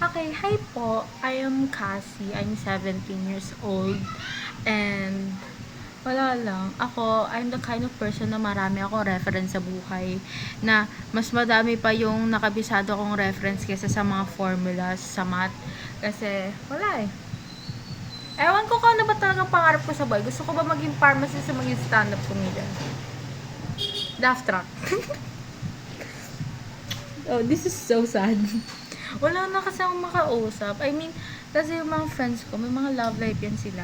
Okay, hi po. I am Cassie. I'm 17 years old. And wala lang. I'm the kind of person na marami akong reference sa buhay. Na mas madami pa yung nakabisado kong reference kaysa sa mga formulas sa math. Kasi, wala eh. Ewan ko kung ano ba talagang pangarap ko sa buhay. Gusto ko ba maging pharmacist o maging stand-up comedian? Daft track. Oh, this is so sad. Wala na kasi akong makausap. I mean, kasi yung mga friends ko, may mga love life yan sila.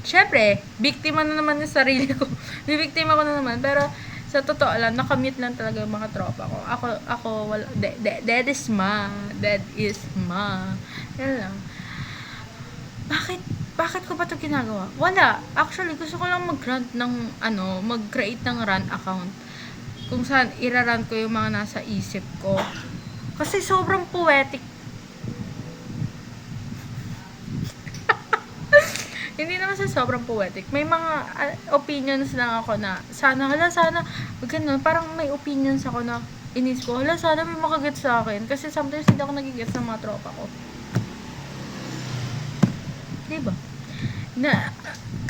Siyempre, biktima na naman yung sarili ko. Bibiktima ko na naman. Pero, sa totoo lang, nakamute lang talaga yung mga tropa ko. Ako, wala, dead is ma. Dead is ma. Yan lang. Bakit ko ba ito ginagawa? Wala. Actually, gusto ko lang mag-rant ng, mag-create ng rant account. Kung saan, irarant ko yung mga nasa isip ko. Kasi sobrang poetic. Hindi naman sa sobrang poetic. May mga opinions lang ako na sana, ganun, parang may opinions ako na inis ko, sana may makagets sa akin. Kasi sometimes hindi ako nagigets ng mga tropa ko. Diba? Na,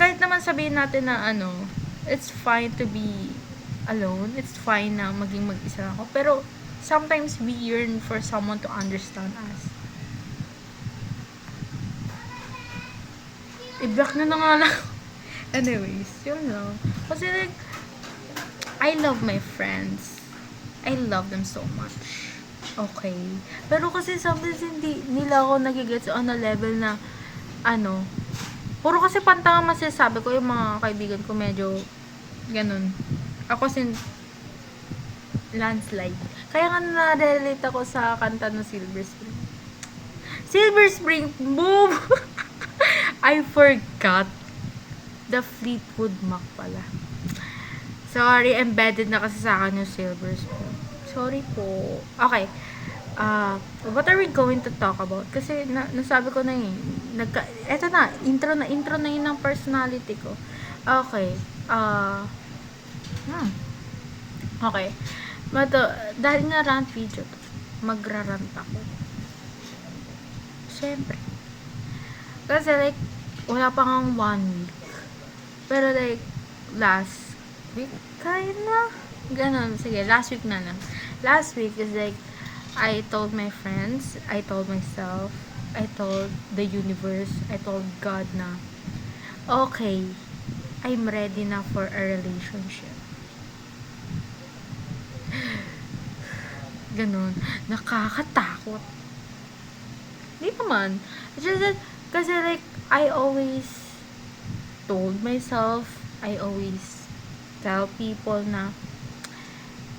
kahit naman sabihin natin na it's fine to be alone. It's fine na maging mag-isa ako. Pero, sometimes we yearn for someone to understand us. I-block na nga lang. Anyways, yun lang. Kasi like, I love my friends. I love them so much. Okay. Pero kasi sometimes hindi nila ako nagigets on a level na, puro kasi pantanga masasabi ko yung mga kaibigan ko medyo, ganun. Ako landslide. Kaya nga na-relate ako sa kanta ng Silver Spring. Silver Spring, boom! I forgot. The Fleetwood Mac pala. Sorry, embedded na kasi sa akin yung Silver Spoon. Sorry po. Okay. What are we going to talk about? Kasi nasabi ko na yun. Eto na, intro na yun ng personality ko. Okay. Okay. Dahil nga rant video to, magra-rant ako. Siyempre. Kasi like, wala pa nga 1 week. Pero like, last week, kaya na. Ganon, sige, last week na lang. Last week is like, I told my friends, I told myself, I told the universe, I told God na, okay, I'm ready na for a relationship. Ganon, nakakatakot. Di naman. It's just that, kasi like, I always told myself, I always tell people na,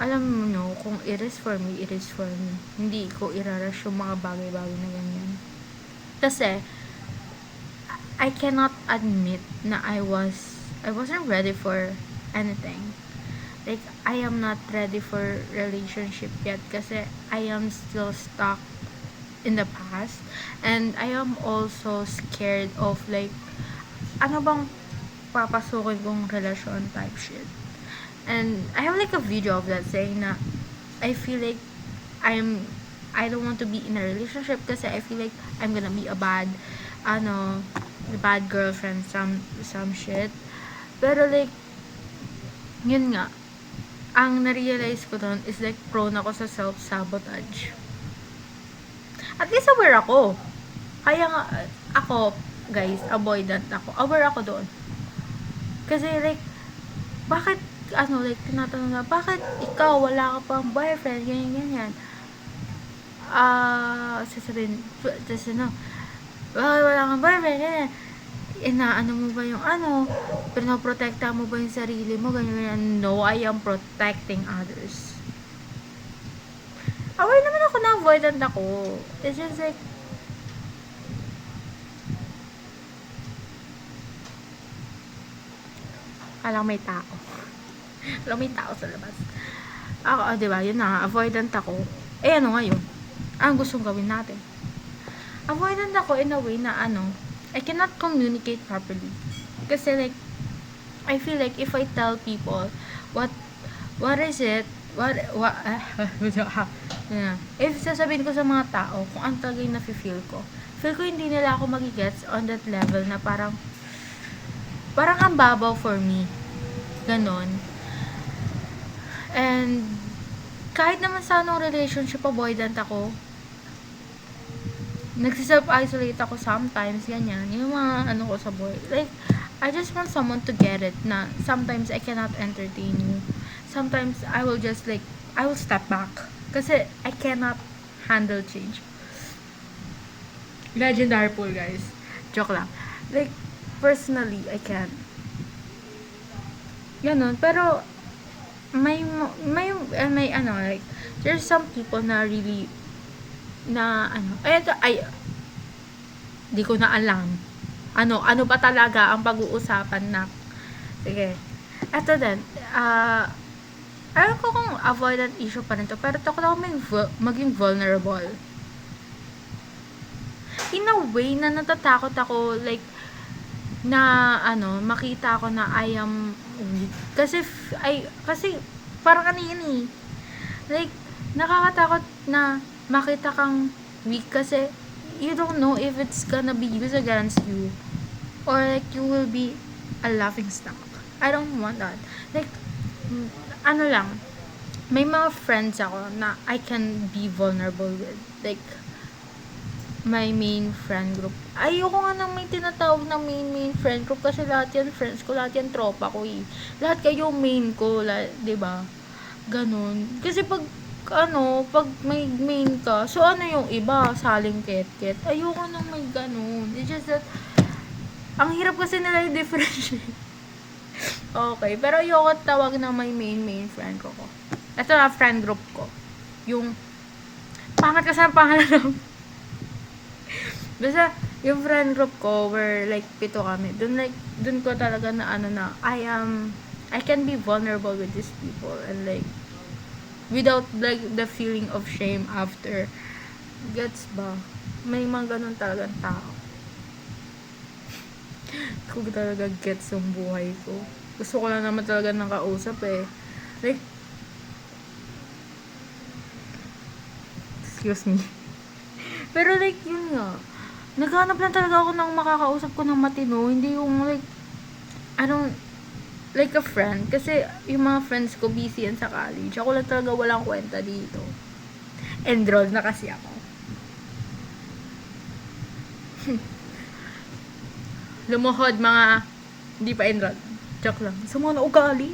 alam mo no, kung it is for me, it is for me. Hindi ko irarush yung mga bagay-bagay na ganyan. Kasi, I cannot admit na I wasn't ready for anything. Like, I am not ready for relationship yet kasi I am still stuck in the past, and I am also scared of like, ano bang papasukin kong relasyon type shit. And I have like a video of that saying na I feel like I don't want to be in a relationship kasi I feel like I'm gonna be a bad girlfriend, some shit. Pero like, yun nga, ang na-realize ko doon is like prone ako sa self-sabotage. At least aware ako. Kaya nga, ako, guys, avoidant ako. Aware ako doon. Kasi like, bakit, tinatanong na, bakit ikaw, wala ka pang boyfriend, ganyan. Sasabihin, wala kang boyfriend, ganyan. Inaano mo ba yung pinoprotekta mo ba yung sarili mo, ganyan. No, I am protecting others. Aware naman ako na avoidant ako. It's just like, alang may tao. Alang may tao sa labas. Ako, diba, yun na, avoidant ako. Eh, ano ngayon? Ang gustong gawin natin? Avoidant ako in a way na, I cannot communicate properly. Kasi like, I feel like if I tell people, what is it, Yeah. If sasabihin ko sa mga tao kung ano talaga yung nafe-feel ko, feel ko hindi nila ako magigets on that level na parang ang babaw for me. Ganon. And kahit naman sa anong relationship avoidant ako, nagsiself-isolate ako sometimes, ganyan. Yung mga ano ko sa boy. Like, I just want someone to get it na sometimes I cannot entertain you. Sometimes I will just like, I will step back. Kasi I cannot handle change. Legendary pool, guys. Joke lang. Like, personally, I can. Ganun. Pero, may ano, like, there's some people na really, na, ano, di ko na alam. Ano ba talaga ang pag-uusapan na, sige. Eto din, alam ko kung avoidant issue pa rin to, pero takot ako maging vulnerable. In a way na natatakot ako, like, na, makita ako na I am weak. Kasi parang yun eh. Like, nakakatakot na makita kang weak kasi you don't know if it's gonna be used against you. Or like, you will be a laughing stock. I don't want that. Like, lang, may mga friends ako na I can be vulnerable with. Like, my main friend group. Ayoko nga nang may tinatawag na main friend group kasi lahat yan friends ko, lahat yan tropa ko eh. Lahat kayo main ko, diba? Ganon. Kasi pag may main ka, so ano yung iba, saling ket-ket. Ayoko nang may ganon. It's just that, ang hirap kasi nila yung differentiate. Okay, pero ayoko tawag na may main friend ko. Ito na, friend group ko. Yung, pangat kasi ang pangalan basta, yung friend group ko, were like, 7 kami. Dun ko talaga na I can be vulnerable with these people and like, without like, the feeling of shame after. Gets ba? May mga ganun talagang tao. Kung talaga gets yung buhay ko. Gusto ko lang naman talaga nakausap eh. Like, excuse me. Pero like, yun nga. Naghanap lang talaga ako ng makakausap ko ng matino. Hindi yung like, like a friend. Kasi yung mga friends ko busy yan sa college. Ako lang talaga walang kwenta dito. Enrolled na kasi ako. Lumuhod mga hindi pa enrolled. Joke lang. Sa mga naugali.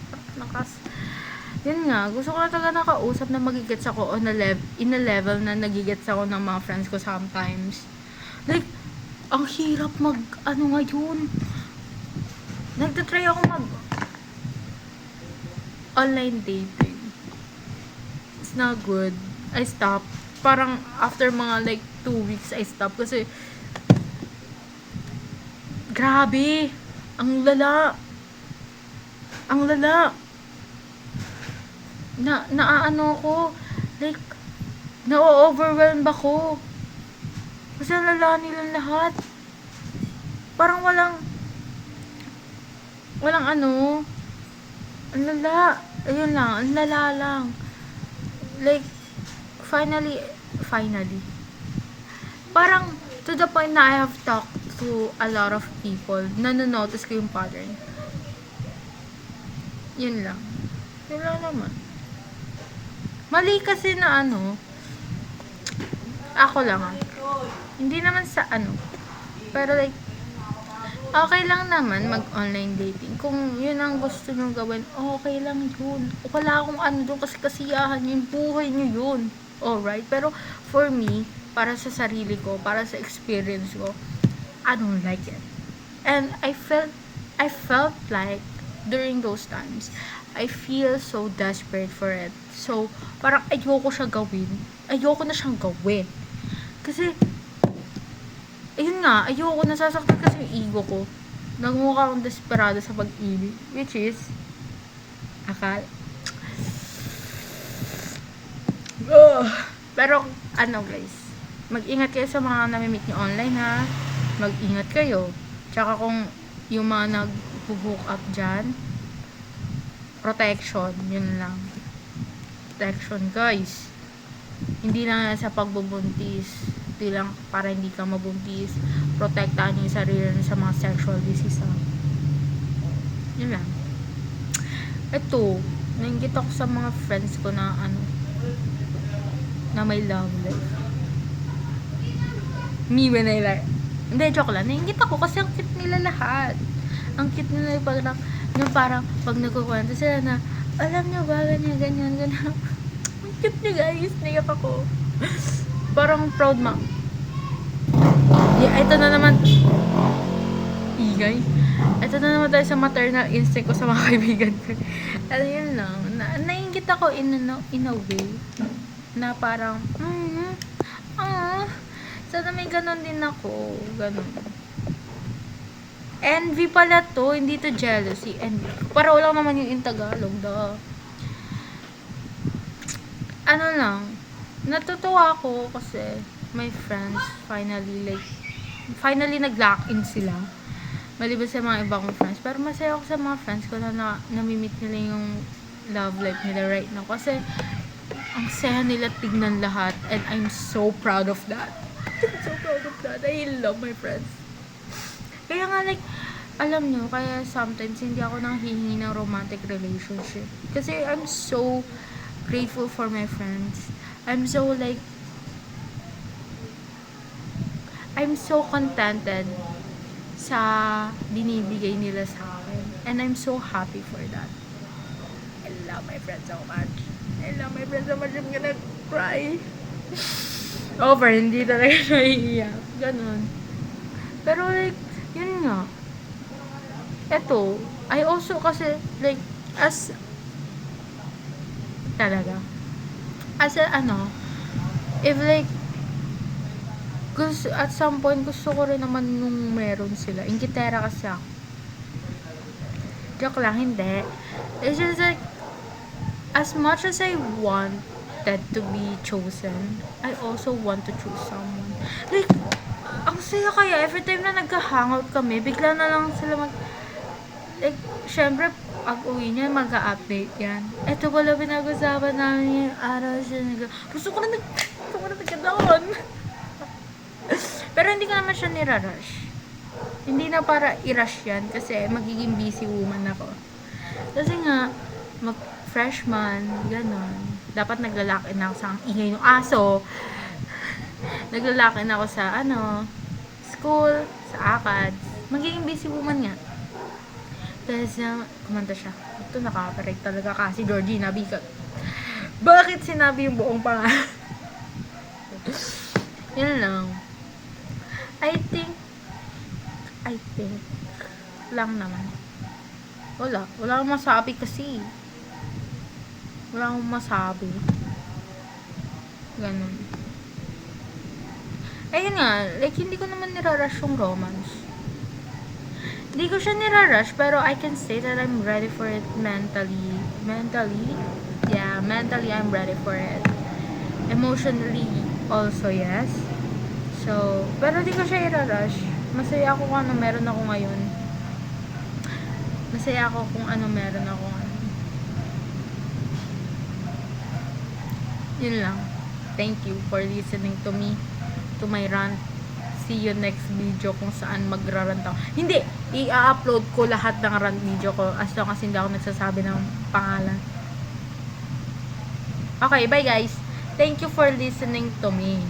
Yun nga. Gusto ko na talaga nakausap na magigets ako in a level na nagigets ako ng mga friends ko sometimes. Like, ang hirap ngayon. Nagtatry ako online dating. It's not good. I stopped. Parang after mga like 2 weeks, I stopped kasi grabe. Ang lala. Naaano ko. Like, na-overwhelmed ako. Kasi lala nilang lahat. Parang walang ang lala. Ayun lang, ang lala lang. Like, finally, parang to the point na I have talked to a lot of people, nanonotice ko yung pattern. Yun lang. Wala naman. Mali kasi na ako lang hindi naman sa pero like, okay lang naman mag-online dating. Kung yun ang gusto nyo gawin, okay lang yun. Wala akong doon kasi kasiyahan yung buhay nyo yun. Alright? Pero for me, para sa sarili ko, para sa experience ko, I don't like it. And I felt like during those times, I feel so desperate for it. So, parang ayoko siya gawin. Ayoko na siyang gawin. Kasi, ayun nga, ayoko nasasaktan kasi yung ego ko. Nagmukha akong desperado sa pag-ibig. Which is, pero, guys, mag-ingat kayo sa mga namimit nyo online, ha? Mag-ingat kayo. Tsaka kung yung mga nag-hook up dyan, protection, yun lang. Protection, guys. Hindi lang yan sa pagbubuntis. Hindi lang para hindi ka mabuntis. Protektahan yung sarili sa mga sexual disease. Yun lang. Ito, nainggit ako sa mga friends ko na na may love life. Me when I like. Hindi, joke lang. Nainggit ako kasi ang cute nila lahat. Ang cute nila yung parang pag nagkukwento sila na, alam nyo ba, ganyan. Ang cute nyo guys. Naiyak ako. Parang proud ma. Yeah, ito na naman. Igay. Ito na naman tayo sa maternal instinct ko sa mga kaibigan ko. Ano yun lang. Nainggit ako in a way. Na parang, sana may ganon din ako. Ganon. Envy pala to. Hindi to jealousy. Envy. Para wala naman yung in Tagalog. Ano lang. Natutuwa ako kasi my friends finally nag-lock-in sila. Maliban sa mga ibang friends. Pero masaya ako sa mga friends ko na namimit nila yung love life nila right now. Kasi ang saya nila tignan lahat. And I'm so proud of that. I'm so proud of that. I love my friends. Kaya nga alam nyo, kaya sometimes hindi ako nanghihingi ng romantic relationship. Kasi I'm so grateful for my friends. I'm so contented sa binibigay nila sa akin. And I'm so happy for that. I love my friends so much. I'm gonna cry. Over, hindi talaga naiiyak. Ganon. Pero yun nga. Eto, I also kasi, if at some point, gusto ko rin naman nung meron sila. Ingitera kasi ako. Joke lang, hindi. It's just as much as I wanted to be chosen, I also want to choose someone. Ang saya kaya, every time na nagka-hangout kami, bigla na lang sila syempre, pag-uwi niya, mag-a-update yan. Ito pala pinag-usapan namin yung araw siya. Gusto ko na nagkadaon. Pero hindi ko naman siya nirarush. Hindi na para i-rush yan kasi magiging busy woman ako. Kasi nga, freshman, gano'n. Dapat naglalaki na ako sa ingay ng aso. Naglalaki na ako sa school, sa ACADS. Magiging busy woman nga. Tapos kumanta siya. Ito nakaka-correct talaga kasi Georgina Bicat. Bakit sinabi yung buong pangalan? Yun lang. I think lang naman. Wala akong masabi kasi. Wala akong masabi. Ganun. Ayun nga, hindi ko naman nirarush yung romance. Hindi ko siya nirarush, pero I can say that I'm ready for it mentally. Yeah, mentally I'm ready for it. Emotionally, also yes. So, pero di ko siya irarush. Masaya ako kung ano meron ako ngayon. Masaya ako kung ano meron ako ngayon. Yun lang. Thank you for listening to me, to my rant. See you next video kung saan magrarant ako. Hindi! I-upload ko lahat ng rant video ko as long as hindi ako nagsasabi ng pangalan. Okay, bye guys. Thank you for listening to me.